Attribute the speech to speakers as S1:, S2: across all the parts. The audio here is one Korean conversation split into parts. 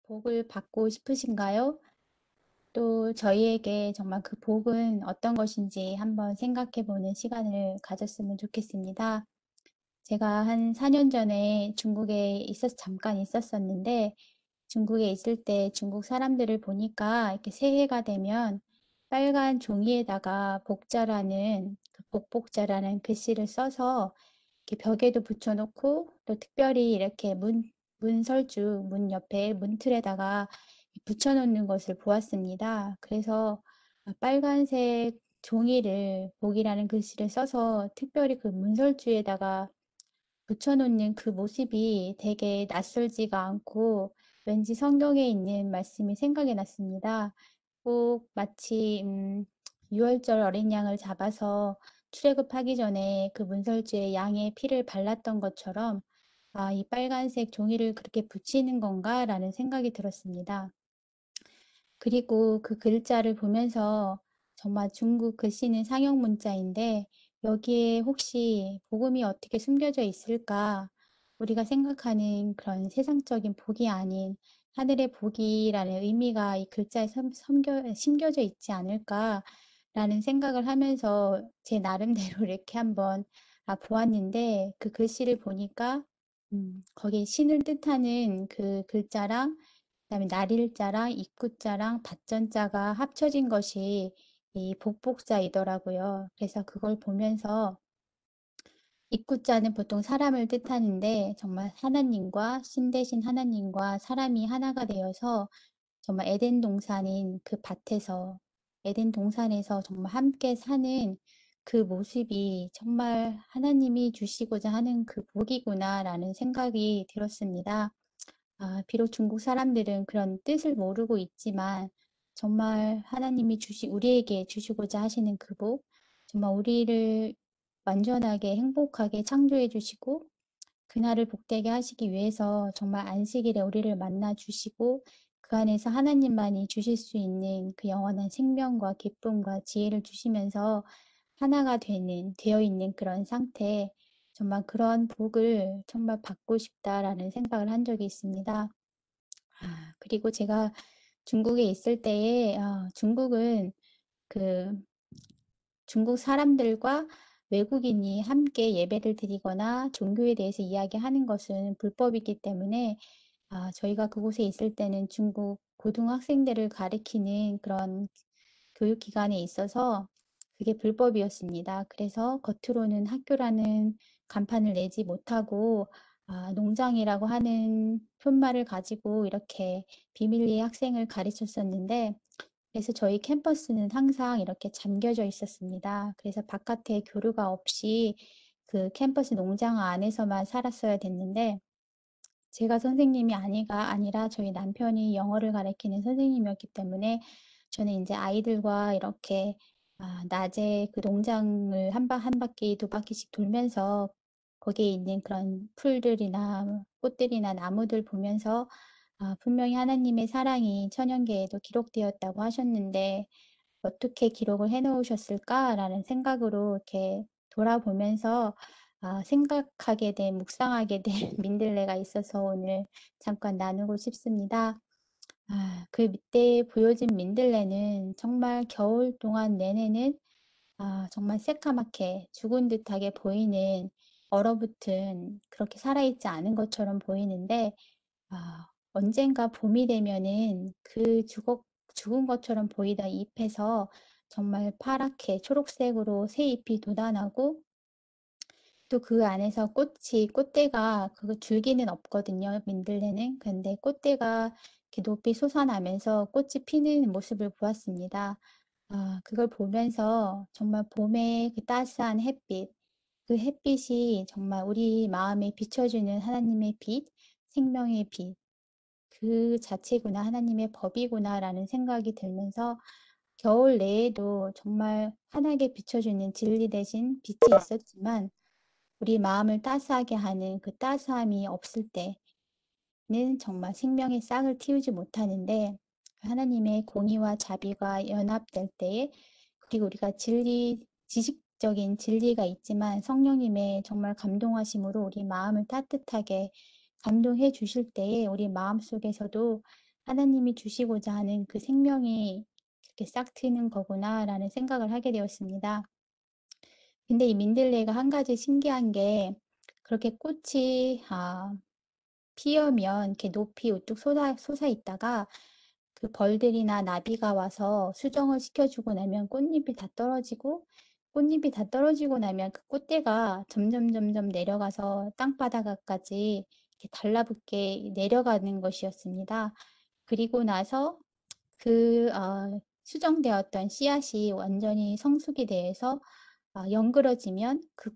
S1: 복을 받고 싶으신가요? 또 저희에게 정말 그 복은 어떤 것인지 한번 생각해 보는 시간을 가졌으면 좋겠습니다. 제가 한 4년 전에 중국에 잠깐 있었었는데, 중국에 있을 때 중국 사람들을 보니까 이렇게 새해가 되면 빨간 종이에다가 복자라는, 그 복복자라는 글씨를 써서 이렇게 벽에도 붙여놓고 또 특별히 이렇게 문설주, 문 옆에 문틀에다가 붙여놓는 것을 보았습니다. 그래서 빨간색 종이를 복이라는 글씨를 써서 특별히 그 문설주에다가 붙여놓는 그 모습이 되게 낯설지가 않고 왠지 성경에 있는 말씀이 생각이 났습니다. 꼭 마치 6월절 어린 양을 잡아서 출애굽하기 전에 그 문설주에 양의 피를 발랐던 것처럼 아, 이 빨간색 종이를 그렇게 붙이는 건가라는 생각이 들었습니다. 그리고 그 글자를 보면서 정말 중국 글씨는 상형 문자인데 여기에 혹시 복음이 어떻게 숨겨져 있을까? 우리가 생각하는 그런 세상적인 복이 아닌 하늘의 복이라는 의미가 이 글자에 심겨져 있지 않을까라는 생각을 하면서 제 나름대로 이렇게 한번 보았는데 그 글씨를 보니까 거기 신을 뜻하는 그 글자랑 그다음에 날일자랑 입구자랑 닫전자가 합쳐진 것이 이 복복자이더라고요. 그래서 그걸 보면서 입구자는 보통 사람을 뜻하는데 정말 하나님과 신 대신 하나님과 사람이 하나가 되어서 정말 에덴 동산인 그 밭에서 에덴 동산에서 정말 함께 사는 그 모습이 정말 하나님이 주시고자 하는 그 복이구나라는 생각이 들었습니다. 아, 비록 중국 사람들은 그런 뜻을 모르고 있지만 정말 하나님이 우리에게 주시고자 하시는 그 복, 정말 우리를 완전하게 행복하게 창조해 주시고 그날을 복되게 하시기 위해서 정말 안식일에 우리를 만나 주시고 그 안에서 하나님만이 주실 수 있는 그 영원한 생명과 기쁨과 지혜를 주시면서 하나가 되어 있는 그런 상태, 정말 그런 복을 정말 받고 싶다라는 생각을 한 적이 있습니다. 그리고 제가 중국에 있을 때에 중국은 그 중국 사람들과 외국인이 함께 예배를 드리거나 종교에 대해서 이야기하는 것은 불법이기 때문에 저희가 그곳에 있을 때는 중국 고등학생들을 가리키는 그런 교육기관에 있어서 그게 불법이었습니다. 그래서 겉으로는 학교라는 간판을 내지 못하고 농장이라고 하는 표말을 가지고 이렇게 비밀리에 학생을 가르쳤었는데 그래서 저희 캠퍼스는 항상 이렇게 잠겨져 있었습니다. 그래서 바깥에 교류가 없이 그 캠퍼스 농장 안에서만 살았어야 됐는데 제가 선생님이 아니라 저희 남편이 영어를 가르치는 선생님이었기 때문에 저는 이제 아이들과 이렇게 낮에 그 농장을 한 바퀴, 두 바퀴씩 돌면서 거기에 있는 그런 풀들이나 꽃들이나 나무들 보면서 분명히 하나님의 사랑이 천연계에도 기록되었다고 하셨는데 어떻게 기록을 해 놓으셨을까라는 생각으로 이렇게 돌아보면서 생각하게 된, 묵상하게 된 민들레가 있어서 오늘 잠깐 나누고 싶습니다. 그 밑에 보여진 민들레는 정말 겨울 동안 내내는 정말 새까맣게 죽은 듯하게 보이는 얼어붙은 그렇게 살아있지 않은 것처럼 보이는데 언젠가 봄이 되면은 죽은 것처럼 보이던 잎에서 정말 파랗게 초록색으로 새 잎이 돋아나고 또 그 안에서 꽃대가 그 줄기는 없거든요. 민들레는. 근데 꽃대가 이렇게 높이 솟아나면서 꽃이 피는 모습을 보았습니다. 그걸 보면서 정말 봄의 그 따스한 햇빛, 그 햇빛이 정말 우리 마음에 비춰주는 하나님의 빛, 생명의 빛, 그 자체구나, 하나님의 법이구나라는 생각이 들면서 겨울 내에도 정말 환하게 비춰주는 진리 대신 빛이 있었지만 우리 마음을 따스하게 하는 그 따스함이 없을 때는 정말 생명의 싹을 틔우지 못하는데 하나님의 공의와 자비가 연합될 때에 그리고 우리가 지식적인 진리가 있지만 성령님의 정말 감동하심으로 우리 마음을 따뜻하게 감동해 주실 때에 우리 마음속에서도 하나님이 주시고자 하는 그 생명이 이렇게 싹 트는 거구나라는 생각을 하게 되었습니다. 근데 이 민들레가 한 가지 신기한 게 그렇게 꽃이 피우면 이렇게 높이 우뚝 솟아 있다가 그 벌들이나 나비가 와서 수정을 시켜주고 나면 꽃잎이 다 떨어지고 나면 그 꽃대가 점점 내려가서 땅바닥까지 이렇게 달라붙게 내려가는 것이었습니다. 그리고 나서 수정되었던 씨앗이 완전히 성숙이 돼서 연그러지면 그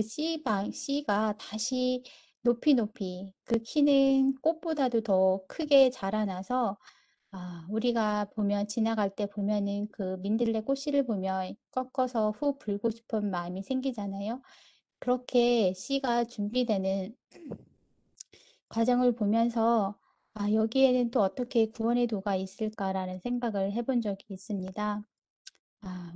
S1: 씨가 다시 높이 그 키는 꽃보다도 더 크게 자라나서 우리가 보면 지나갈 때 보면은 그 민들레 꽃씨를 보면 꺾어서 후 불고 싶은 마음이 생기잖아요. 그렇게 씨가 준비되는 과정을 보면서 여기에는 또 어떻게 구원의 도가 있을까라는 생각을 해본 적이 있습니다.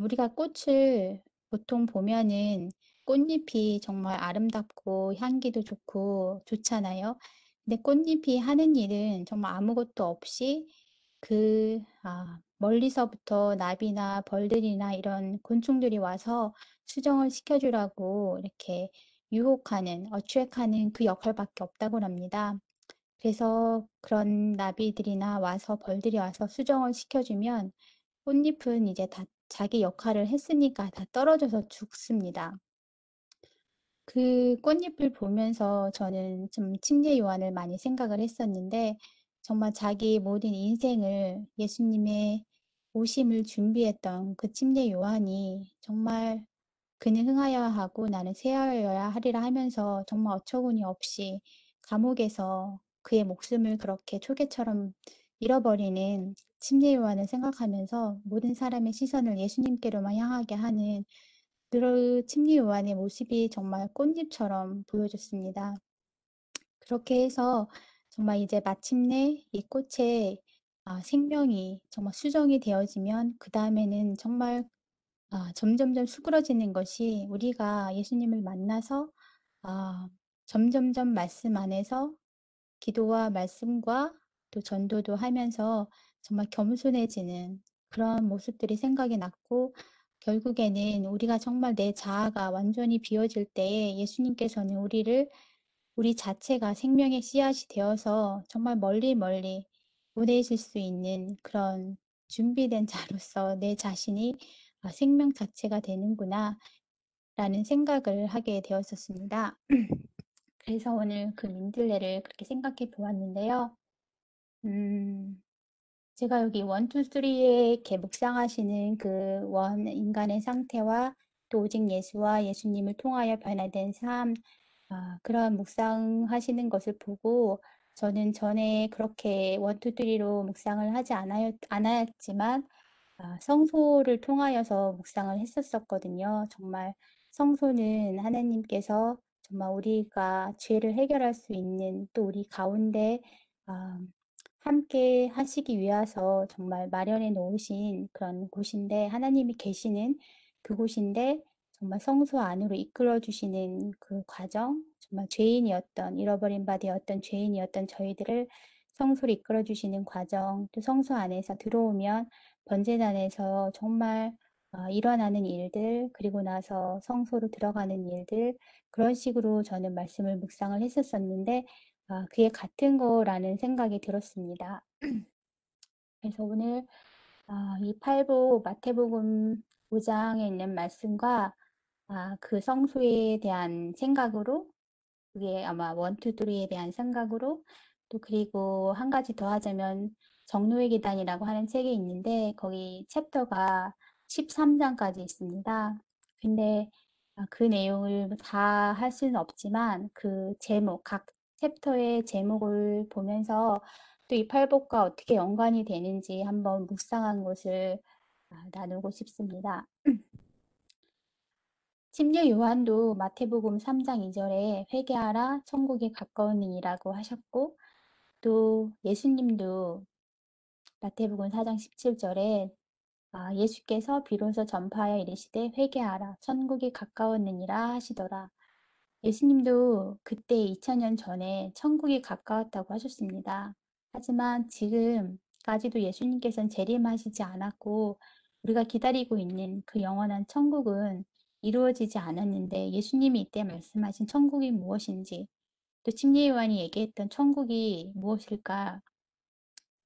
S1: 우리가 꽃을 보통 보면은 꽃잎이 정말 아름답고 향기도 좋고 좋잖아요. 근데 꽃잎이 하는 일은 정말 아무것도 없이 멀리서부터 나비나 벌들이나 이런 곤충들이 와서 수정을 시켜주라고 이렇게 어트랙하는 그 역할밖에 없다고 합니다. 그래서 그런 나비들이나 벌들이 와서 수정을 시켜주면 꽃잎은 이제 다 자기 역할을 했으니까 다 떨어져서 죽습니다. 그 꽃잎을 보면서 저는 좀 침례 요한을 많이 생각을 했었는데 정말 자기 모든 인생을 예수님의 오심을 준비했던 그 침례 요한이 정말 그는 흥하여야 하고 나는 쇠하여야 하리라 하면서 정말 어처구니 없이 감옥에서 그의 목숨을 그렇게 초계처럼 잃어버리는 침례 요한을 생각하면서 모든 사람의 시선을 예수님께로만 향하게 하는 그 침례 요한의 모습이 정말 꽃잎처럼 보여졌습니다. 그렇게 해서 정말 이제 마침내 이 꽃의 생명이 정말 수정이 되어지면 그 다음에는 정말 점점점 수그러지는 것이 우리가 예수님을 만나서 점점점 말씀 안에서 기도와 말씀과 또 전도도 하면서 정말 겸손해지는 그런 모습들이 생각이 났고 결국에는 우리가 정말 내 자아가 완전히 비워질 때에 예수님께서는 우리 자체가 생명의 씨앗이 되어서 정말 멀리 보내실 수 있는 그런 준비된 자로서 내 자신이 생명 자체가 되는구나 라는 생각을 하게 되었었습니다. 그래서 오늘 그 민들레를 그렇게 생각해 보았는데요. 제가 여기 1, 2, 3에 이렇게 묵상하시는 그 인간의 상태와 또 오직 예수와 예수님을 통하여 변화된 삶, 그런 묵상하시는 것을 보고 저는 전에 그렇게 1, 2, 3로 묵상을 하지 않았지만 성소를 통하여서 묵상을 했었거든요. 정말 성소는 하나님께서 정말 우리가 죄를 해결할 수 있는 또 우리 가운데 아, 함께 하시기 위해서 정말 마련해 놓으신 그런 곳인데 하나님이 계시는 그곳인데 정말 성소 안으로 이끌어 주시는 그 과정, 정말 잃어버린 바 되었던 죄인이었던 저희들을 성소로 이끌어 주시는 과정, 또 성소 안에서 들어오면 번제단에서 정말 일어나는 일들, 그리고 나서 성소로 들어가는 일들, 그런 식으로 저는 말씀을 묵상을 했었었는데 그게 같은 거라는 생각이 들었습니다. 그래서 오늘 이 마태복음 5장에 있는 말씀과 그 성소에 대한 생각으로 그게 아마 1, 2, 3에 대한 생각으로 또 그리고 한 가지 더 하자면 정노의 계단이라고 하는 책이 있는데 거기 챕터가 13장까지 있습니다. 근데 그 내용을 다 할 수는 없지만 그 각 챕터의 제목을 보면서 또 이 팔복과 어떻게 연관이 되는지 한번 묵상한 것을 나누고 싶습니다. 심지어 요한도 마태복음 3장 2절에 회개하라 천국이 가까우니라고 하셨고 또 예수님도 마태복음 4장 17절에 예수께서 비로소 전파하여 이르시되 회개하라 천국이 가까웠느니라 하시더라. 예수님도 그때 2000년 전에 천국이 가까웠다고 하셨습니다. 하지만 지금까지도 예수님께서는 재림하시지 않았고 우리가 기다리고 있는 그 영원한 천국은 이루어지지 않았는데 예수님이 이때 말씀하신 천국이 무엇인지 또 침례 요한이 얘기했던 천국이 무엇일까?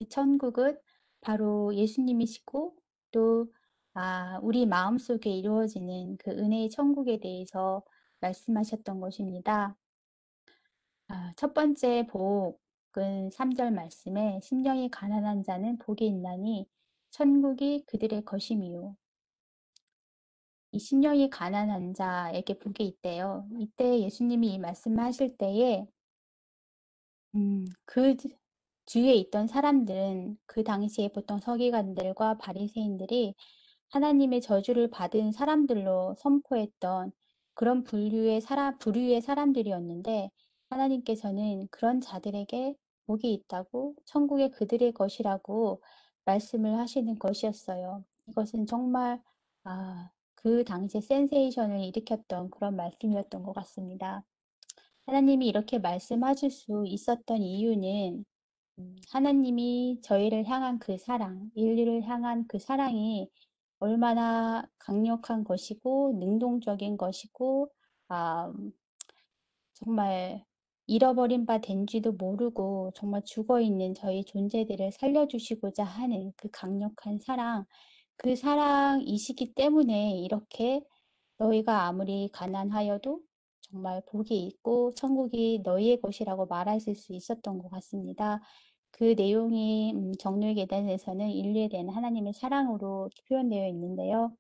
S1: 이 천국은 바로 예수님이시고 또 우리 마음속에 이루어지는 그 은혜의 천국에 대해서 말씀하셨던 것입니다. 첫 번째 복은 3절 말씀에 심령이 가난한 자는 복이 있나니 천국이 그들의 것임이요. 이 심령이 가난한 자에게 복이 있대요. 이때 예수님이 이 말씀하실 때에 그 주위에 있던 사람들은 그 당시에 보통 서기관들과 바리새인들이 하나님의 저주를 받은 사람들로 선포했던 그런 부류의 사람들이었는데 하나님께서는 그런 자들에게 복이 있다고 천국의 그들의 것이라고 말씀을 하시는 것이었어요. 이것은 정말 그 당시에 센세이션을 일으켰던 그런 말씀이었던 것 같습니다. 하나님이 이렇게 말씀하실 수 있었던 이유는 하나님이 저희를 향한 그 사랑, 인류를 향한 그 사랑이 얼마나 강력한 것이고 능동적인 것이고 아, 정말 잃어버린 바 된지도 모르고 정말 죽어있는 저희 존재들을 살려주시고자 하는 그 강력한 사랑, 그 사랑이시기 때문에 이렇게 너희가 아무리 가난하여도 정말 복이 있고 천국이 너희의 것이라고 말하실 수 있었던 것 같습니다. 그 내용이 정로의 계단에서는 인류에 대한 하나님의 사랑으로 표현되어 있는데요.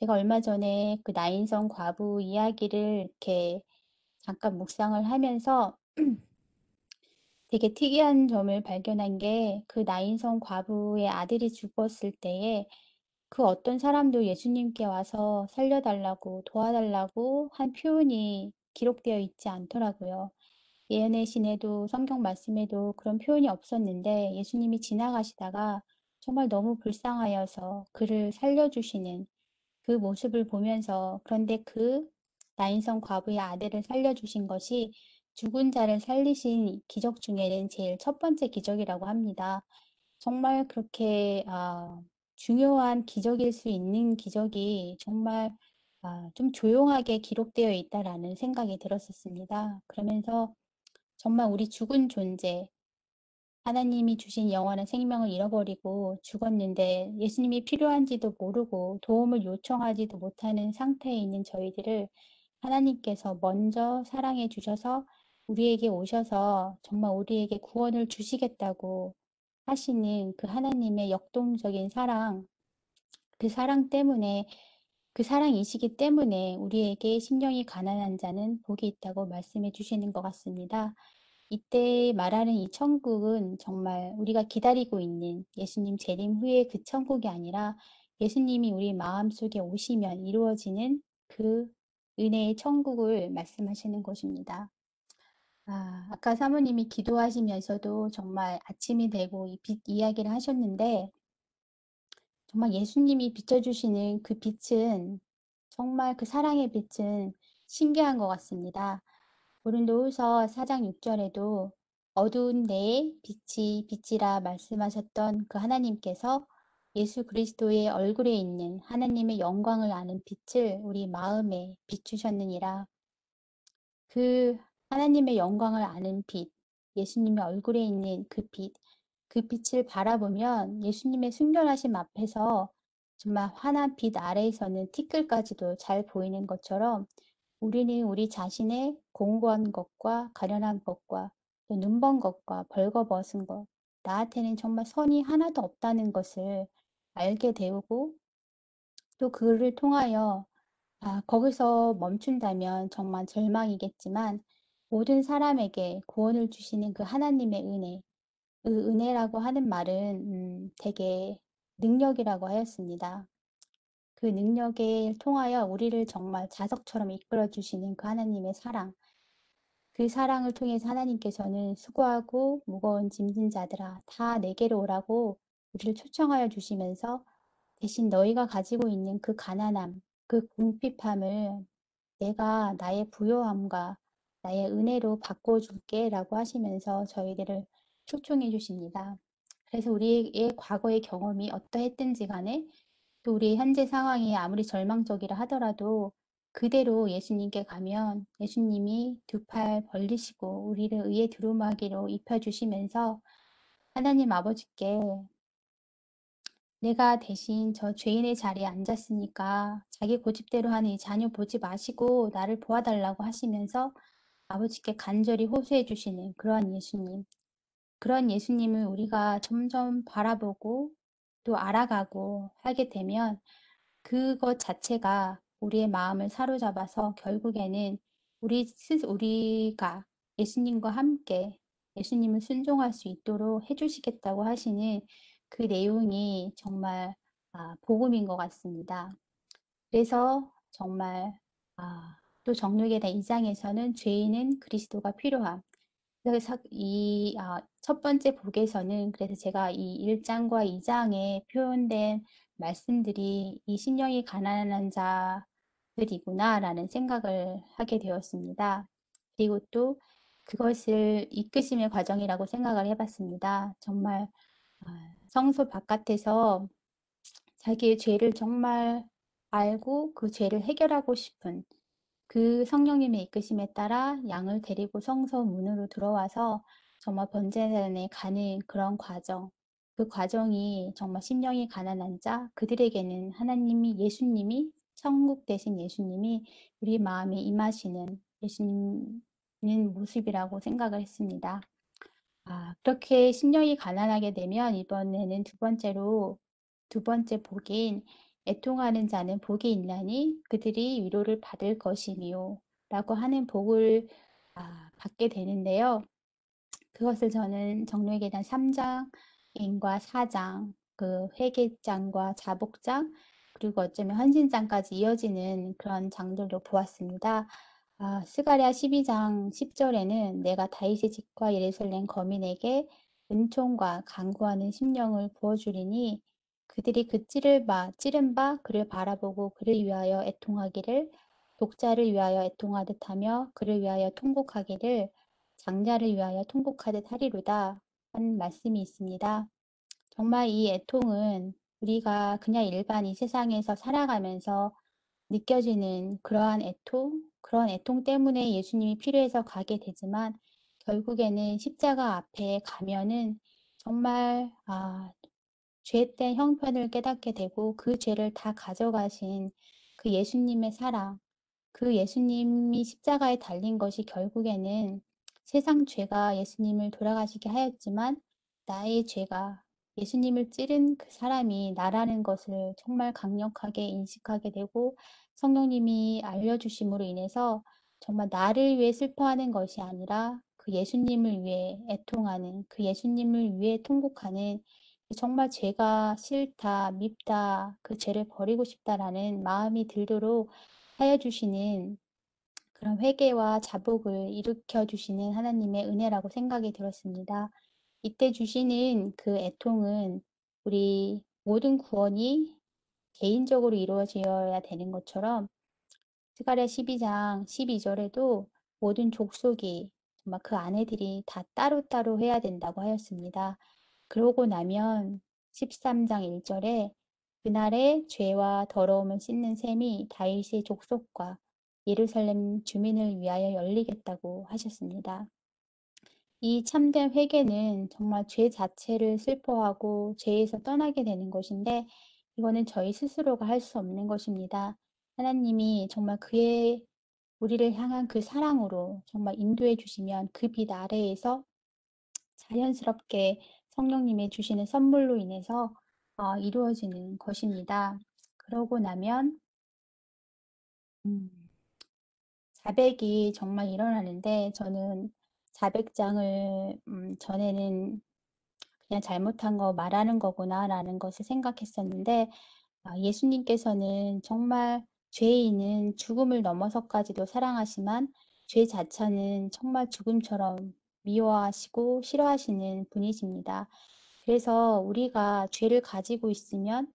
S1: 제가 얼마 전에 그 나인성 과부 이야기를 이렇게 잠깐 묵상을 하면서 되게 특이한 점을 발견한 게 그 나인성 과부의 아들이 죽었을 때에 그 어떤 사람도 예수님께 와서 살려달라고 도와달라고 한 표현이 기록되어 있지 않더라고요. 예언의 신에도 성경 말씀에도 그런 표현이 없었는데 예수님이 지나가시다가 정말 너무 불쌍하여서 그를 살려주시는 그 모습을 보면서 그런데 그 나인성 과부의 아들을 살려주신 것이 죽은 자를 살리신 기적 중에는 제일 첫 번째 기적이라고 합니다. 정말 그렇게 중요한 기적일 수 있는 기적이 정말 좀 조용하게 기록되어 있다라는 생각이 들었었습니다. 그러면서 정말 우리 죽은 존재, 하나님이 주신 영원한 생명을 잃어버리고 죽었는데 예수님이 필요한지도 모르고 도움을 요청하지도 못하는 상태에 있는 저희들을 하나님께서 먼저 사랑해 주셔서 우리에게 오셔서 정말 우리에게 구원을 주시겠다고 하시는 그 하나님의 역동적인 사랑, 그 사랑 때문에 그 사랑이시기 때문에 우리에게 심령이 가난한 자는 복이 있다고 말씀해 주시는 것 같습니다. 이때 말하는 이 천국은 정말 우리가 기다리고 있는 예수님 재림 후의 그 천국이 아니라 예수님이 우리 마음속에 오시면 이루어지는 그 은혜의 천국을 말씀하시는 것입니다. 아까 사모님이 기도하시면서도 정말 아침이 되고 이 빛 이야기를 하셨는데 정말 예수님이 비춰주시는 그 빛은 정말 그 사랑의 빛은 신기한 것 같습니다. 고린도후서 4장 6절에도 어두운 데에 빛이 빛이라 말씀하셨던 그 하나님께서 예수 그리스도의 얼굴에 있는 하나님의 영광을 아는 빛을 우리 마음에 비추셨느니라. 그 하나님의 영광을 아는 빛, 예수님의 얼굴에 있는 그 빛, 그 빛을 바라보면 예수님의 순결하심 앞에서 정말 환한 빛 아래에서는 티끌까지도 잘 보이는 것처럼 우리는 우리 자신의 공고한 것과 가련한 것과 또 눈먼 것과 벌거벗은 것, 나한테는 정말 선이 하나도 없다는 것을 알게 되고 또 그를 통하여 거기서 멈춘다면 정말 절망이겠지만 모든 사람에게 구원을 주시는 그 하나님의 은혜, 그 은혜라고 하는 말은 되게 능력이라고 하였습니다. 그 능력에 통하여 우리를 정말 자석처럼 이끌어 주시는 그 하나님의 사랑, 그 사랑을 통해서 하나님께서는 수고하고 무거운 짐진 자들아 다 내게로 오라고 우리를 초청하여 주시면서 대신 너희가 가지고 있는 그 가난함, 그 궁핍함을 내가 나의 부요함과 나의 은혜로 바꿔줄게 라고 하시면서 저희들을 초청해 주십니다. 그래서 우리의 과거의 경험이 어떠했든지 간에 또 우리의 현재 상황이 아무리 절망적이라 하더라도 그대로 예수님께 가면 예수님이 두 팔 벌리시고 우리를 의의 두루마기로 입혀주시면서 하나님 아버지께 내가 대신 저 죄인의 자리에 앉았으니까 자기 고집대로 하는 이 자녀 보지 마시고 나를 보아달라고 하시면서 아버지께 간절히 호소해 주시는 그러한 예수님. 그런 예수님을 우리가 점점 바라보고 또 알아가고 하게 되면 그것 자체가 우리의 마음을 사로잡아서 결국에는 우리가 예수님과 함께 예수님을 순종할 수 있도록 해주시겠다고 하시는 그 내용이 정말 복음인 것 같습니다. 그래서 정말 또 정lu계다 2장에서는 죄인은 그리스도가 필요함. 그래서 첫 번째 복에서는 그래서 제가 이 1장과 2장에 표현된 말씀들이 이 신령이 가난한 자들이구나라는 생각을 하게 되었습니다. 그리고 또 그것을 이끄심의 과정이라고 생각을 해봤습니다. 정말 성소 바깥에서 자기의 죄를 정말 알고 그 죄를 해결하고 싶은 그 성령님의 이끄심에 따라 양을 데리고 성소 문으로 들어와서 정말 번제단에 가는 그런 과정. 그 과정이 정말 심령이 가난한 자, 그들에게는 하나님이 예수님이 천국 대신 예수님이 우리 마음에 임하시는 예수님인 모습이라고 생각을 했습니다. 그렇게 심령이 가난하게 되면 이번에는 두 번째 복인 애통하는 자는 복이 있나니 그들이 위로를 받을 것이니요 라고 하는 복을 받게 되는데요. 그것을 저는 정로의계단 3장인과 4장, 그 회개장과 자복장, 그리고 어쩌면 헌신장까지 이어지는 그런 장들로 보았습니다. 스가랴 12장 10절에는 내가 다윗의 집과 예루살렘 거민에게 은총과 간구하는 심령을 부어주리니 그들이 그 찌른 바 그를 바라보고 그를 위하여 애통하기를 독자를 위하여 애통하듯 하며 그를 위하여 통곡하기를 장자를 위하여 통곡하듯 하리로다 한 말씀이 있습니다. 정말 이 애통은 우리가 그냥 일반 이 세상에서 살아가면서 느껴지는 그런 애통 때문에 예수님이 필요해서 가게 되지만 결국에는 십자가 앞에 가면은 정말 죄된 형편을 깨닫게 되고 그 죄를 다 가져가신 그 예수님의 사랑, 그 예수님이 십자가에 달린 것이 결국에는 세상 죄가 예수님을 돌아가시게 하였지만 나의 죄가 예수님을 찌른 그 사람이 나라는 것을 정말 강력하게 인식하게 되고 성령님이 알려주심으로 인해서 정말 나를 위해 슬퍼하는 것이 아니라 그 예수님을 위해 애통하는 그 예수님을 위해 통곡하는 정말 죄가 싫다, 밉다, 그 죄를 버리고 싶다라는 마음이 들도록 하여 주시는 그런 회개와 자복을 일으켜 주시는 하나님의 은혜라고 생각이 들었습니다. 이때 주시는 그 애통은 우리 모든 구원이 개인적으로 이루어져야 되는 것처럼 스가랴 12장 12절에도 모든 족속이 정말 그 아내들이 다 따로따로 해야 된다고 하였습니다. 그러고 나면 13장 1절에 그날의 죄와 더러움을 씻는 셈이 다윗의 족속과 예루살렘 주민을 위하여 열리겠다고 하셨습니다. 이 참된 회개는 정말 죄 자체를 슬퍼하고 죄에서 떠나게 되는 것인데 이거는 저희 스스로가 할 수 없는 것입니다. 하나님이 정말 우리를 향한 그 사랑으로 정말 인도해 주시면 그 빛 아래에서 자연스럽게 성령님의 주시는 선물로 인해서 이루어지는 것입니다. 그러고 나면 자백이 정말 일어나는데 저는 자백장을 전에는 그냥 잘못한 거 말하는 거구나라는 것을 생각했었는데 예수님께서는 정말 죄인은 죽음을 넘어서까지도 사랑하시만 죄 자체는 정말 죽음처럼 미워하시고 싫어하시는 분이십니다. 그래서 우리가 죄를 가지고 있으면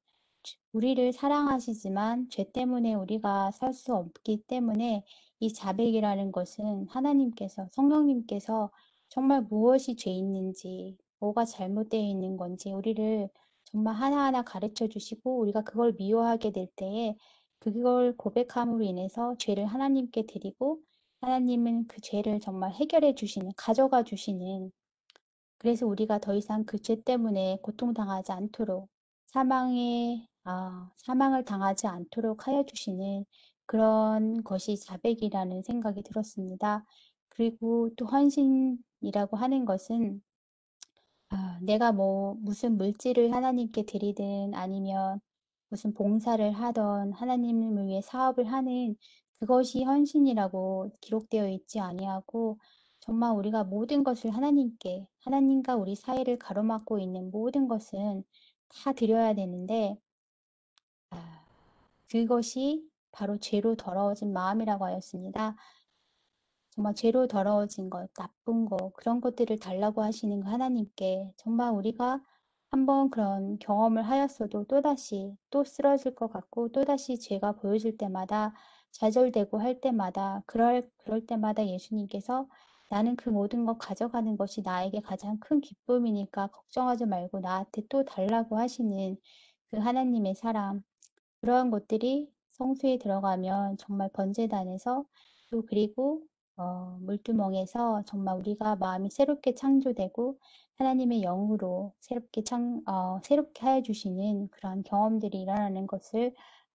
S1: 우리를 사랑하시지만 죄 때문에 우리가 살 수 없기 때문에 이 자백이라는 것은 하나님께서 성령님께서 정말 무엇이 죄 있는지 뭐가 잘못되어 있는 건지 우리를 정말 하나하나 가르쳐 주시고 우리가 그걸 미워하게 될 때에 그걸 고백함으로 인해서 죄를 하나님께 드리고 하나님은 그 죄를 정말 해결해 주시는, 가져가 주시는 그래서 우리가 더 이상 그 죄 때문에 고통당하지 않도록 사망을 당하지 않도록 하여 주시는 그런 것이 자백이라는 생각이 들었습니다. 그리고 또 헌신이라고 하는 것은 내가 뭐 무슨 물질을 하나님께 드리든 아니면 무슨 봉사를 하던 하나님을 위해 사업을 하는 그것이 헌신이라고 기록되어 있지 아니하고 정말 우리가 모든 것을 하나님께 하나님과 우리 사이를 가로막고 있는 모든 것은 다 드려야 되는데 아, 그것이 바로 죄로 더러워진 마음이라고 하였습니다. 정말 죄로 더러워진 것, 나쁜 거, 그런 것들을 달라고 하시는 그 하나님께 정말 우리가 한번 그런 경험을 하였어도 또다시 또 쓰러질 것 같고 또다시 죄가 보여질 때마다 좌절되고 할 때마다 그럴 때마다 예수님께서 나는 그 모든 것 가져가는 것이 나에게 가장 큰 기쁨이니까 걱정하지 말고 나한테 또 달라고 하시는 그 하나님의 사랑 그러한 것들이 성수에 들어가면 정말 번제단에서 또 그리고 물두멍에서 정말 우리가 마음이 새롭게 창조되고 하나님의 영으로 새롭게 하여 주시는 그러한 경험들이 일어나는 것을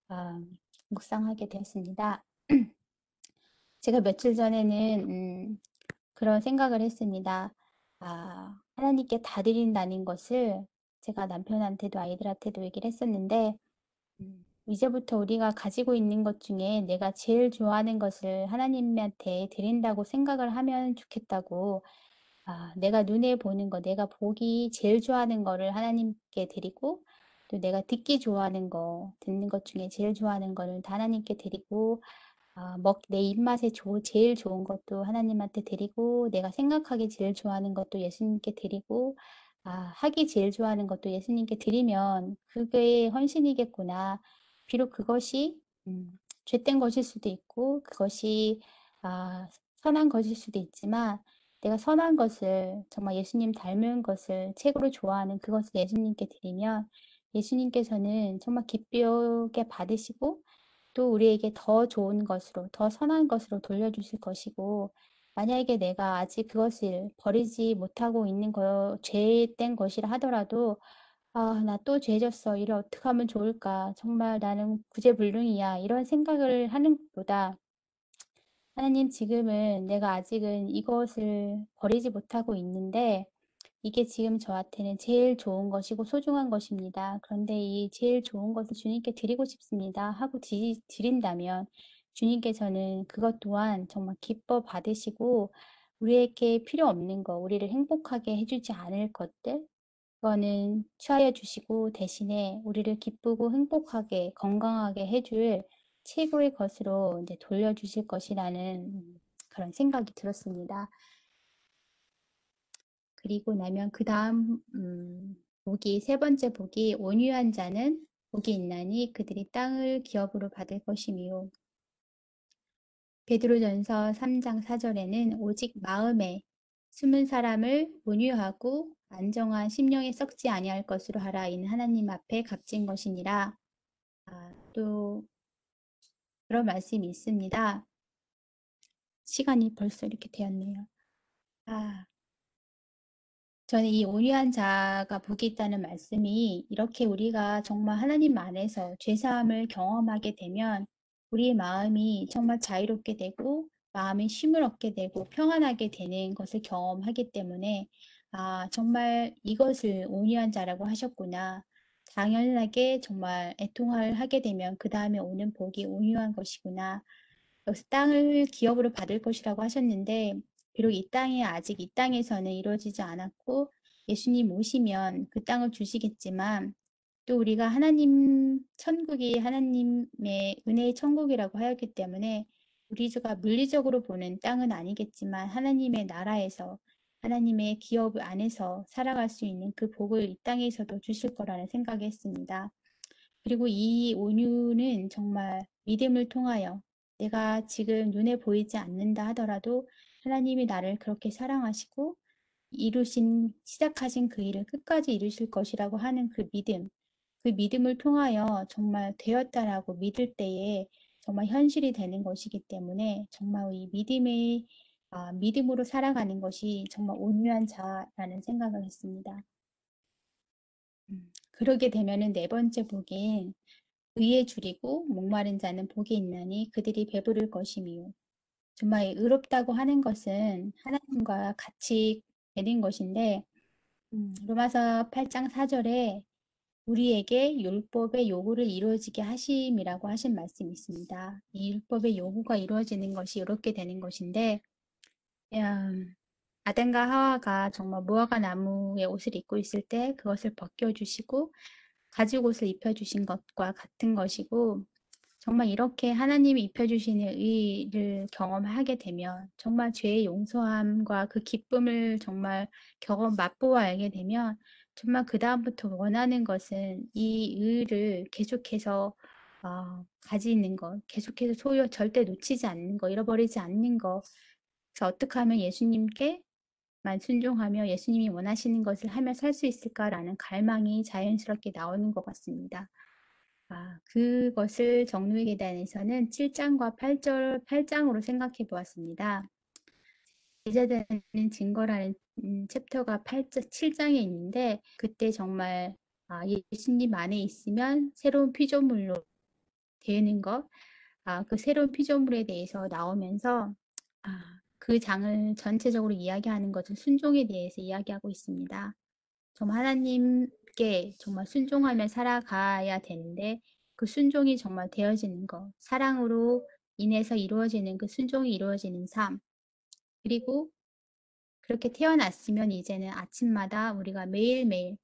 S1: 어, 묵상하게 되었습니다. 제가 며칠 전에는 그런 생각을 했습니다. 하나님께 다 드린다는 것을 제가 남편한테도 아이들한테도 얘기를 했었는데 이제부터 우리가 가지고 있는 것 중에 내가 제일 좋아하는 것을 하나님한테 드린다고 생각을 하면 좋겠다고, 내가 눈에 보는 거, 내가 보기 제일 좋아하는 거를 하나님께 드리고, 또 내가 듣기 좋아하는 거, 듣는 것 중에 제일 좋아하는 거는 다 하나님께 드리고, 내 입맛에 제일 좋은 것도 하나님한테 드리고, 내가 생각하기 제일 좋아하는 것도 예수님께 드리고, 하기 제일 좋아하는 것도 예수님께 드리면 그게 헌신이겠구나. 비록 그것이 죄된 것일 수도 있고, 그것이 선한 것일 수도 있지만, 내가 선한 것을, 정말 예수님 닮은 것을 최고로 좋아하는 그것을 예수님께 드리면, 예수님께서는 정말 기쁘게 받으시고, 또 우리에게 더 좋은 것으로, 더 선한 것으로 돌려주실 것이고, 만약에 내가 아직 그것을 버리지 못하고 있는 죄된 것이라 하더라도, 나 또 죄졌어. 이를 어떻게 하면 좋을까? 정말 나는 구제불능이야. 이런 생각을 하는 것보다, 하나님 지금은 내가 아직은 이것을 버리지 못하고 있는데, 이게 지금 저한테는 제일 좋은 것이고 소중한 것입니다. 그런데 이 제일 좋은 것을 주님께 드리고 싶습니다. 하고 드린다면 주님께서는 그것 또한 정말 기뻐 받으시고 우리에게 필요 없는 거, 우리를 행복하게 해주지 않을 것들, 그거는 취하여 주시고 대신에 우리를 기쁘고 행복하게 건강하게 해줄 최고의 것으로 이제 돌려주실 것이라는 그런 생각이 들었습니다. 그리고 나면 그 다음 세 번째 복이 온유한 자는 복이 있나니 그들이 땅을 기업으로 받을 것이미요. 베드로전서 3장 4절에는 오직 마음에 숨은 사람을 온유하고 안정한 심령에 썩지 아니할 것으로 하라. 이는 하나님 앞에 값진 것이니라. 또 그런 말씀이 있습니다. 시간이 벌써 이렇게 되었네요. 저는 이 온유한 자가 복이 있다는 말씀이 이렇게 우리가 정말 하나님 안에서 죄사함을 경험하게 되면 우리의 마음이 정말 자유롭게 되고 마음의 쉼을 얻게 되고 평안하게 되는 것을 경험하기 때문에 정말 이것을 온유한 자라고 하셨구나. 당연하게 정말 애통을 하게 되면 그 다음에 오는 복이 온유한 것이구나. 여기서 땅을 기업으로 받을 것이라고 하셨는데 비록 이 땅이 아직 이 땅에서는 이루어지지 않았고 예수님 오시면 그 땅을 주시겠지만 또 우리가 하나님 천국이 하나님의 은혜의 천국이라고 하였기 때문에 우리가 물리적으로 보는 땅은 아니겠지만 하나님의 나라에서 하나님의 기업 안에서 살아갈 수 있는 그 복을 이 땅에서도 주실 거라는 생각이 했습니다. 그리고 이 온유는 정말 믿음을 통하여 내가 지금 눈에 보이지 않는다 하더라도 하나님이 나를 그렇게 사랑하시고 시작하신 그 일을 끝까지 이루실 것이라고 하는 그 믿음을 통하여 정말 되었다라고 믿을 때에 정말 현실이 되는 것이기 때문에 정말 이 믿음으로 살아가는 것이 정말 온유한 자라는 생각을 했습니다. 그러게 되면은 네 번째 복인 의에 줄이고 목마른 자는 복이 있나니 그들이 배부를 것이미요. 정말 의롭다고 하는 것은 하나님과 같이 되는 것인데 로마서 8장 4절에 우리에게 율법의 요구를 이루어지게 하심이라고 하신 말씀이 있습니다. 이 율법의 요구가 이루어지는 것이 이렇게 되는 것인데 아담과 하와가 정말 무화과 나무의 옷을 입고 있을 때 그것을 벗겨주시고 가죽 옷을 입혀주신 것과 같은 것이고 정말 이렇게 하나님이 입혀주시는 의를 경험하게 되면 정말 죄의 용서함과 그 기쁨을 정말 맛보아 알게 되면 정말 그다음부터 원하는 것은 이 의를 계속해서 가지는 것, 계속해서 절대 놓치지 않는 거, 잃어버리지 않는 거. 그래서 어떻게 하면 예수님께만 순종하며 예수님이 원하시는 것을 하며 살 수 있을까라는 갈망이 자연스럽게 나오는 것 같습니다. 그것을 정누의 계단에서는 7장과 8장으로 생각해 보았습니다. 제자되는 증거라는 챕터가 7장에 있는데 그때 정말 예수님 안에 있으면 새로운 피조물로 되는 것, 그 새로운 피조물에 대해서 나오면서 그 장을 전체적으로 이야기하는 것은 순종에 대해서 이야기하고 있습니다. 정말 하나님께 정말 순종하며 살아가야 되는데 그 순종이 정말 되어지는 것, 사랑으로 인해서 이루어지는 그 순종이 이루어지는 삶, 그리고 그렇게 태어났으면 이제는 아침마다 우리가 매일매일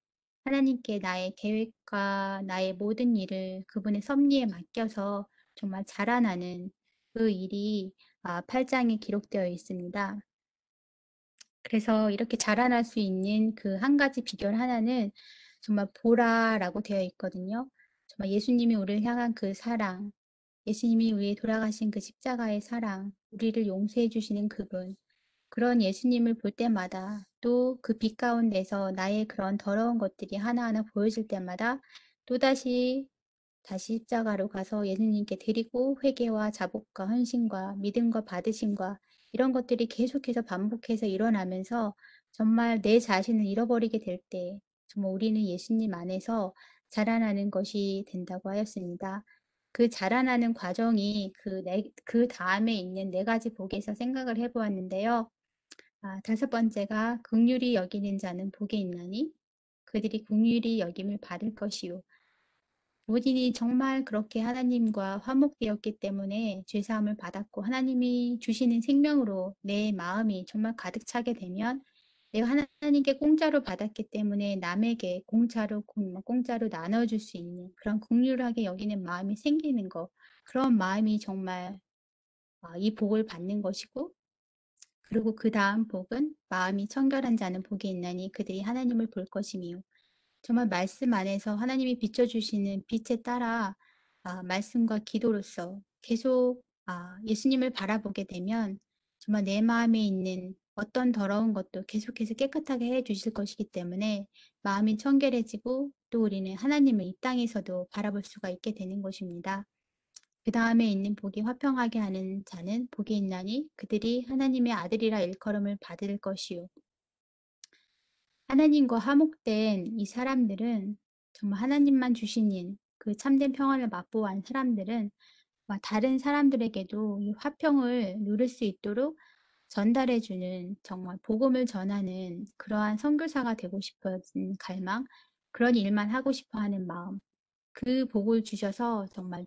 S1: 하나님께 나의 계획과 나의 모든 일을 그분의 섭리에 맡겨서 정말 자라나는 그 일이 8장에 기록되어 있습니다. 그래서 이렇게 자라날 수 있는 그 한 가지 비결 하나는 정말 보라라고 되어 있거든요. 정말 예수님이 우리를 향한 그 사랑, 예수님이 위해 돌아가신 그 십자가의 사랑, 우리를 용서해 주시는 그분, 그런 예수님을 볼 때마다 또 그 빛 가운데서 나의 그런 더러운 것들이 하나하나 보여질 때마다 또다시 다시 십자가로 가서 예수님께 드리고 회개와 자복과 헌신과 믿음과 받으심과 이런 것들이 계속해서 반복해서 일어나면서 정말 내 자신을 잃어버리게 될 때 정말 우리는 예수님 안에서 자라나는 것이 된다고 하였습니다. 그 자라나는 과정이 그 다음에 있는 네 가지 복에서 생각을 해보았는데요. 다섯 번째가 긍휼히 여기는 자는 복이 있나니 그들이 긍휼히 여김을 받을 것이요. 본인이 정말 그렇게 하나님과 화목되었기 때문에 죄사함을 받았고 하나님이 주시는 생명으로 내 마음이 정말 가득 차게 되면 내가 하나님께 공짜로 받았기 때문에 남에게 공짜로 나눠줄 수 있는 그런 긍휼하게 여기는 마음이 생기는 것, 그런 마음이 정말 이 복을 받는 것이고, 그리고 그 다음 복은 마음이 청결한 자는 복이 있나니 그들이 하나님을 볼 것이며, 정말 말씀 안에서 하나님이 비춰주시는 빛에 따라 말씀과 기도로서 계속 예수님을 바라보게 되면 정말 내 마음에 있는 어떤 더러운 것도 계속해서 깨끗하게 해 주실 것이기 때문에 마음이 청결해지고 또 우리는 하나님을 이 땅에서도 바라볼 수가 있게 되는 것입니다. 그 다음에 있는 복이 화평하게 하는 자는 복이 있나니 그들이 하나님의 아들이라 일컬음을 받을 것이요. 하나님과 화목된 이 사람들은 정말 하나님만 주시는 그 참된 평안을 맛보아한 사람들은 다른 사람들에게도 이 화평을 누릴 수 있도록 전달해주는 정말 복음을 전하는 그러한 선교사가 되고 싶어진 갈망, 그런 일만 하고 싶어 하는 마음, 그 복을 주셔서 정말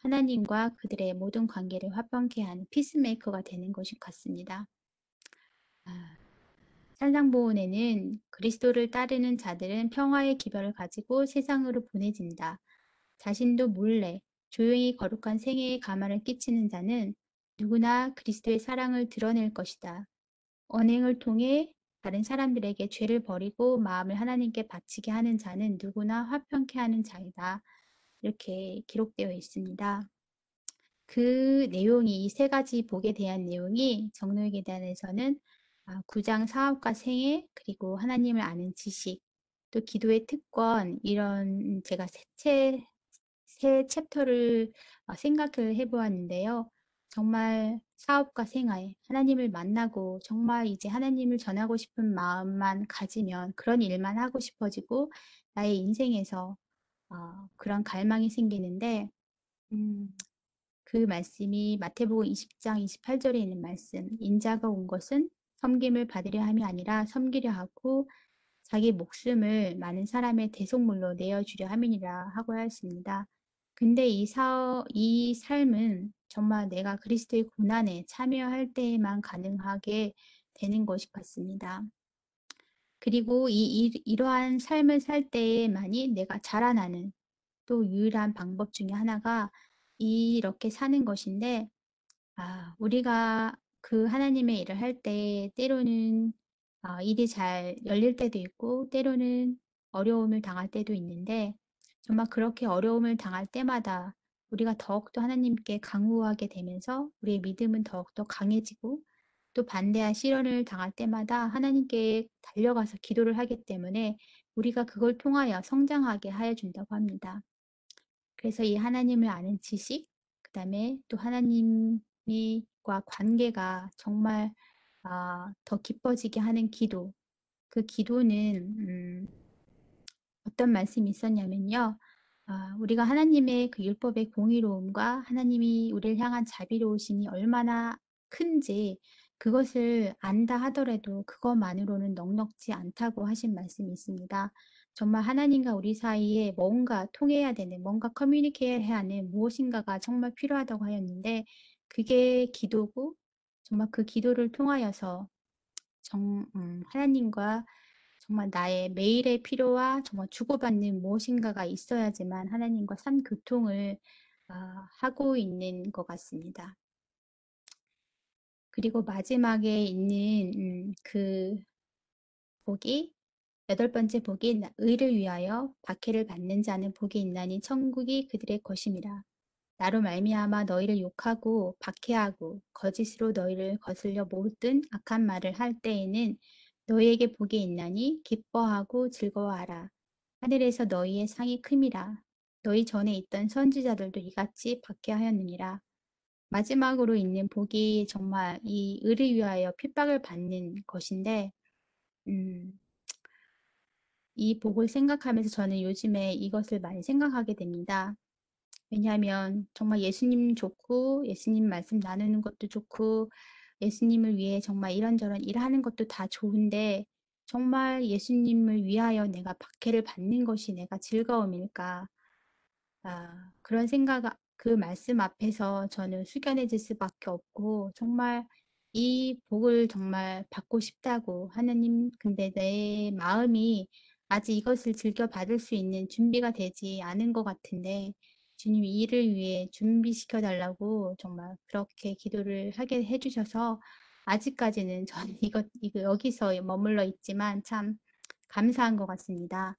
S1: 하나님과 그들의 모든 관계를 화평케 하는 피스메이커가 되는 것이 같습니다. 산상보훈에는 그리스도를 따르는 자들은 평화의 기별을 가지고 세상으로 보내진다. 자신도 몰래 조용히 거룩한 생애에 가만을 끼치는 자는 누구나 그리스도의 사랑을 드러낼 것이다. 언행을 통해 다른 사람들에게 죄를 버리고 마음을 하나님께 바치게 하는 자는 누구나 화평케 하는 자이다. 이렇게 기록되어 있습니다. 그 내용이 이 세 가지 복에 대한 내용이 정로의 계단에서는 구장 사업과 생애, 그리고 하나님을 아는 지식, 또 기도의 특권, 이런 제가 새 챕터를 생각을 해보았는데요. 정말 사업과 생활, 하나님을 만나고 정말 이제 하나님을 전하고 싶은 마음만 가지면 그런 일만 하고 싶어지고 나의 인생에서 그런 갈망이 생기는데 음, 그 말씀이 마태복음 20장 28절에 있는 말씀, 인자가 온 것은 섬김을 받으려 함이 아니라 섬기려 하고 자기 목숨을 많은 사람의 대속물로 내어주려 함이니라 하고 하였습니다. 근데 이 삶은 정말 내가 그리스도의 고난에 참여할 때에만 가능하게 되는 것이 같습니다. 그리고 이러한 삶을 살 때에만이 내가 자라나는 또 유일한 방법 중에 하나가 이렇게 사는 것인데 우리가 그 하나님의 일을 할 때 때로는 일이 잘 열릴 때도 있고 때로는 어려움을 당할 때도 있는데 정말 그렇게 어려움을 당할 때마다 우리가 더욱더 하나님께 강구하게 되면서 우리의 믿음은 더욱더 강해지고 또 반대한 시련을 당할 때마다 하나님께 달려가서 기도를 하기 때문에 우리가 그걸 통하여 성장하게 하여 준다고 합니다. 그래서 이 하나님을 아는 지식, 그 다음에 또 하나님과 관계가 정말 더 깊어지게 하는 기도. 그 기도는 어떤 말씀이 있었냐면요. 우리가 하나님의 그 율법의 공의로움과 하나님이 우리를 향한 자비로우심이 얼마나 큰지 그것을 안다 하더라도 그것만으로는 넉넉지 않다고 하신 말씀이 있습니다. 정말 하나님과 우리 사이에 뭔가 통해야 되는, 뭔가 커뮤니케이해야 하는 무엇인가가 정말 필요하다고 하였는데 그게 기도고 정말 그 기도를 통하여서 하나님과 정말 나의 매일의 필요와 정말 주고받는 무엇인가가 있어야지만 하나님과 산 교통을 하고 있는 것 같습니다. 그리고 마지막에 있는 그 복이 여덟 번째 복이 의를 위하여 박해를 받는 자는 복이 있나니 천국이 그들의 것임이라. 나로 말미암아 너희를 욕하고 박해하고 거짓으로 너희를 거슬려 모든 악한 말을 할 때에는 너희에게 복이 있나니 기뻐하고 즐거워하라. 하늘에서 너희의 상이 큼이라. 너희 전에 있던 선지자들도 이같이 박해하였느니라. 마지막으로 있는 복이 정말 이 의를 위하여 핍박을 받는 것인데 음, 이 복을 생각하면서 저는 요즘에 이것을 많이 생각하게 됩니다. 왜냐하면 정말 예수님 좋고 예수님 말씀 나누는 것도 좋고 예수님을 위해 정말 이런저런 일하는 것도 다 좋은데 정말 예수님을 위하여 내가 박해를 받는 것이 내가 즐거움일까? 그런 그 말씀 앞에서 저는 숙연해질 수밖에 없고 정말 이 복을 정말 받고 싶다고 하나님 근데 내 마음이 아직 이것을 즐겨 받을 수 있는 준비가 되지 않은 것 같은데 주님 이 일을 위해 준비시켜 달라고 정말 그렇게 기도를 하게 해주셔서 아직까지는 저는 이거 여기서 머물러 있지만 참 감사한 것 같습니다.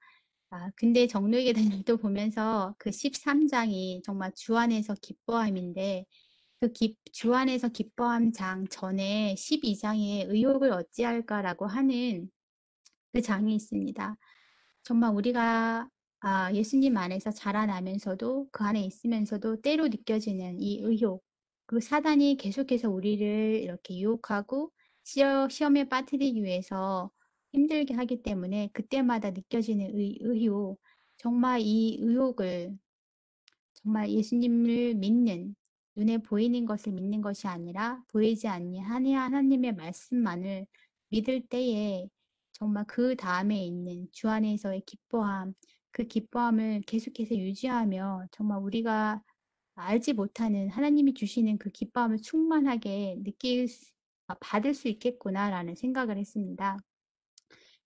S1: 근데 정로의 계단을 보면서 그 13장이 정말 주 안에서 기뻐함인데 주 안에서 기뻐함 장 전에 12장에 의욕을 어찌할까라고 하는 그 장이 있습니다. 정말 우리가 예수님 안에서 자라나면서도 그 안에 있으면서도 때로 느껴지는 이 의욕, 그 사단이 계속해서 우리를 이렇게 유혹하고 시험에 빠뜨리기 위해서 힘들게 하기 때문에 그때마다 느껴지는 의욕, 정말 이 의욕을 정말 예수님을 믿는 눈에 보이는 것을 믿는 것이 아니라 보이지 않는 하나님의 말씀만을 믿을 때에 정말 그 다음에 있는 주 안에서의 기뻐함, 그 기뻐함을 계속해서 유지하며 정말 우리가 알지 못하는 하나님이 주시는 그 기뻐함을 충만하게 받을 수 있겠구나라는 생각을 했습니다.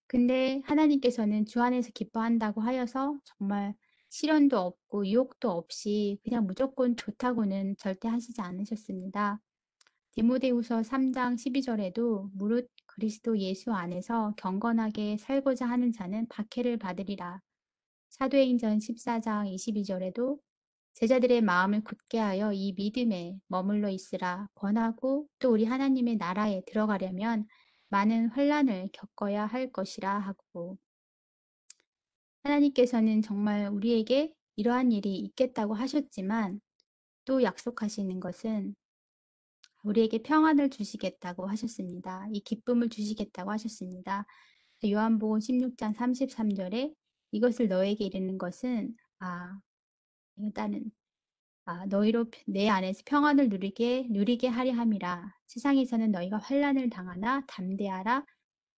S1: 근데 하나님께서는 주 안에서 기뻐한다고 하여서 정말 시련도 없고 유혹도 없이 그냥 무조건 좋다고는 절대 하시지 않으셨습니다. 디모데후서 3장 12절에도 무릇 그리스도 예수 안에서 경건하게 살고자 하는 자는 박해를 받으리라. 사도행전 14장 22절에도 제자들의 마음을 굳게 하여 이 믿음에 머물러 있으라 권하고 또 우리 하나님의 나라에 들어가려면 많은 환난을 겪어야 할 것이라 하고 하나님께서는 정말 우리에게 이러한 일이 있겠다고 하셨지만 또 약속하시는 것은 우리에게 평안을 주시겠다고 하셨습니다. 이 기쁨을 주시겠다고 하셨습니다. 요한복음 16장 33절에 이것을 너에게 이르는 것은 일단은 너희로 내 안에서 평안을 누리게 하려 함이라. 세상에서는 너희가 환난을 당하나 담대하라.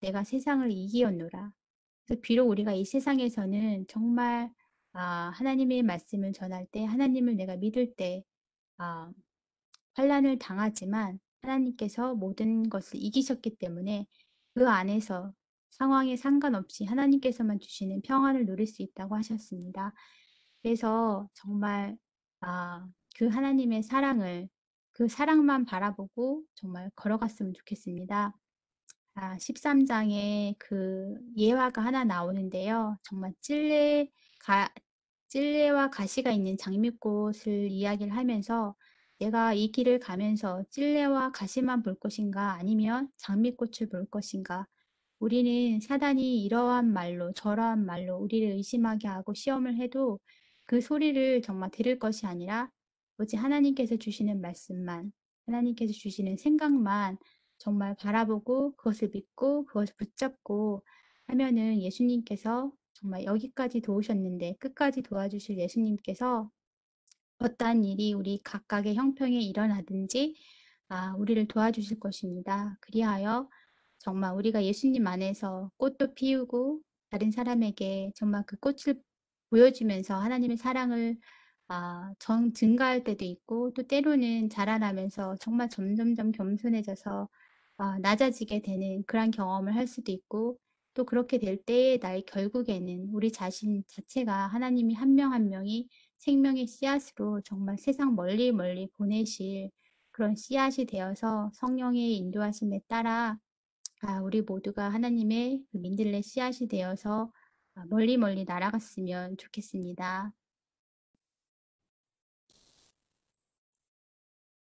S1: 내가 세상을 이기었노라. 그래서 비록 우리가 이 세상에서는 정말 하나님의 말씀을 전할 때 하나님을 내가 믿을 때 아, 환난을 당하지만 하나님께서 모든 것을 이기셨기 때문에 그 안에서 상황에 상관없이 하나님께서만 주시는 평안을 누릴 수 있다고 하셨습니다. 그래서 정말 그 하나님의 사랑을 그 사랑만 바라보고 정말 걸어갔으면 좋겠습니다. 13장에 그 예화가 하나 나오는데요. 정말 찔레와 가시가 있는 장미꽃을 이야기를 하면서 내가 이 길을 가면서 찔레와 가시만 볼 것인가 아니면 장미꽃을 볼 것인가 우리는 사단이 이러한 말로 저러한 말로 우리를 의심하게 하고 시험을 해도 그 소리를 정말 들을 것이 아니라 오직 하나님께서 주시는 말씀만 하나님께서 주시는 생각만 정말 바라보고 그것을 믿고 그것을 붙잡고 하면은 예수님께서 정말 여기까지 도우셨는데 끝까지 도와주실 예수님께서 어떠한 일이 우리 각각의 형평에 일어나든지 우리를 도와주실 것입니다. 그리하여 정말 우리가 예수님 안에서 꽃도 피우고 다른 사람에게 정말 그 꽃을 보여주면서 하나님의 사랑을 증가할 때도 있고 또 때로는 자라나면서 정말 점점점 겸손해져서 낮아지게 되는 그런 경험을 할 수도 있고 또 그렇게 될 때에 나의 결국에는 우리 자신 자체가 하나님이 한 명 한 명이 생명의 씨앗으로 정말 세상 멀리 멀리 보내실 그런 씨앗이 되어서 성령의 인도하심에 따라 우리 모두가 하나님의 그 민들레 씨앗이 되어서 멀리 멀리 날아갔으면 좋겠습니다.